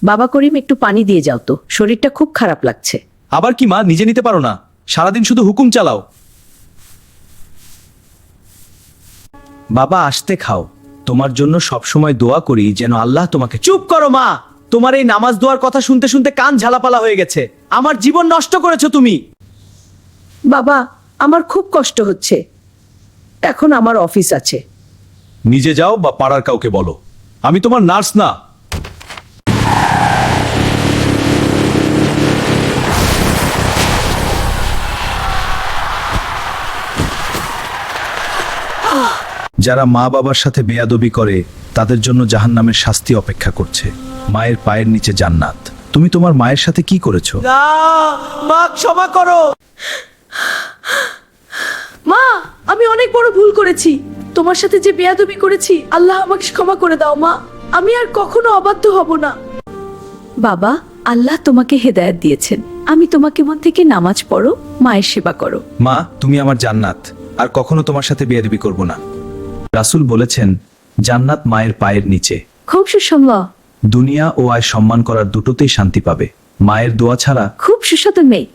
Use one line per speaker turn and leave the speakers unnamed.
বাবা করিম, একটু পানি দিয়ে যাও তো, শরীরটা খুব খারাপ লাগছে।
আবার কি মা, নিজে নিতে পারো না? সারাদিন শুধু হুকুম চালাও। বাবা, আসতে খাও। তোমার জন্য সবসময় দোয়া করি যেন আল্লাহ তোমাকে। চুপ করো মা, তোমার এই নামাজ দোয়ার কথা শুনতে শুনতে কান ঝালাপালা হয়ে গেছে। আমার জীবন নষ্ট করেছো তুমি।
বাবা, আমার খুব কষ্ট হচ্ছে, এখন আমার অফিস আছে।
নিজে যাও বা পাড়ার কাউকে বলো, আমি তোমার নার্স না। যারা মা বাবার সাথে বেয়াদবি করে তাদের জন্য জাহান্নামের শাস্তি অপেক্ষা করছে। মায়ের পায়ের নিচে জান্নাত। তুমি তোমার মায়ের সাথে কি করেছো? মা, ক্ষমা করো।
মা, আমি অনেক বড় ভুল করেছি, তোমার সাথে যে বেয়াদবি করেছি, আল্লাহ আমাকে ক্ষমা করে দাও মা। আমি আর কখনো অবাধ্য হব না। বাবা, আল্লাহ তোমাকে হেদায়েত দিয়েছেন, আমি তোমাকে মন থেকে নামাজ পড়ো, মায়ের সেবা করো।
মা, তুমি আমার জান্নাত, আর কখনো তোমার সাথে বেয়াদবি করব না। রাসূল বলেছেন, জান্নাত মায়ের পায়ের নিচে।
খুব সুসম্ভব।
দুনিয়া ও আয় সম্মান করার দুটোতেই শান্তি পাবে। মায়ের দোয়া ছাড়া।
খুব সুস্বাদু মেয়ে।